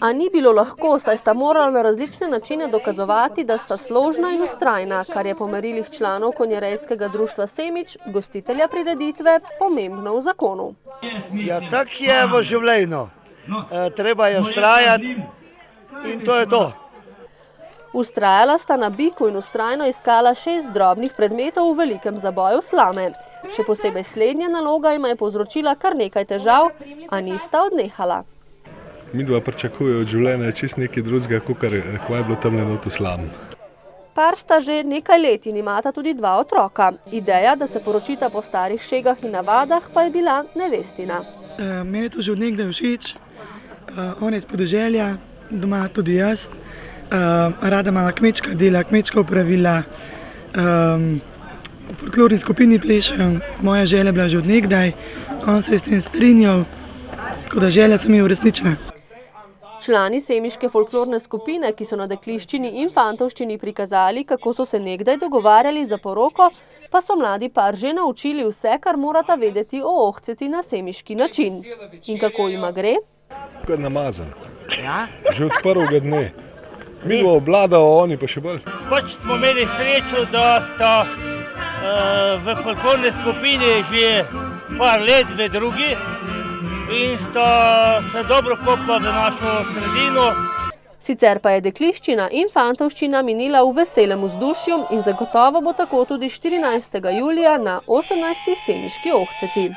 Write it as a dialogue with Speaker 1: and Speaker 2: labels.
Speaker 1: A ni bilo lahko, saj sta morala na različne načine dokazovati, da sta složna in vztrajna, kar je po merilih članov konjerejskega društva Semič, gostitelja prireditve, pomembno v zakonu.
Speaker 2: Ja, tak je v življenju. Treba je vztrajati in to je to.
Speaker 1: Vztrajala sta na biku in vztrajno iskala 6 drobnih predmetov v velikem zaboju slame. Še posebej slednja naloga jima je povzročila kar nekaj težav, a nista odnehala.
Speaker 3: Midva pričakuje od življenja čist nekaj drugega, kakor je bilo tamle noto slam.
Speaker 1: Par sta že nekaj let in imata tudi 2 otroka. Ideja, da se poročita po starih šegah in navadah, pa je bila nevestina.
Speaker 4: Meni je to že od nekdaj všeč. On je iz podeželja, doma tudi jaz. Rada ima kmečka dela, kmečka opravila. V folklorni skupini plešem. Moja želja je bila že od nekdaj. On se je s tem strinjal, tako da želja se mi je uresničila.
Speaker 1: Člani semiške folklorne skupine, ki so na dekliščini in fantovščini prikazali, kako so se nekdaj dogovarjali za poroko, pa so mladi par že naučili vse, kar morata vedeti o ohceti na semiški način. In kako jima gre?
Speaker 3: Kot namazan. Že od prvega dne. Mi bo obladal, oni pa še bolj.
Speaker 5: Pač smo imeli srečo, da sta v folklorni skupini že par let v drugi in sta se dobro vkopla v našo sredino.
Speaker 1: Sicer pa je dekliščina in fantovščina minila v veselem vzdušju in zagotovo bo tako tudi 14. julija na 18. semiški ohceti.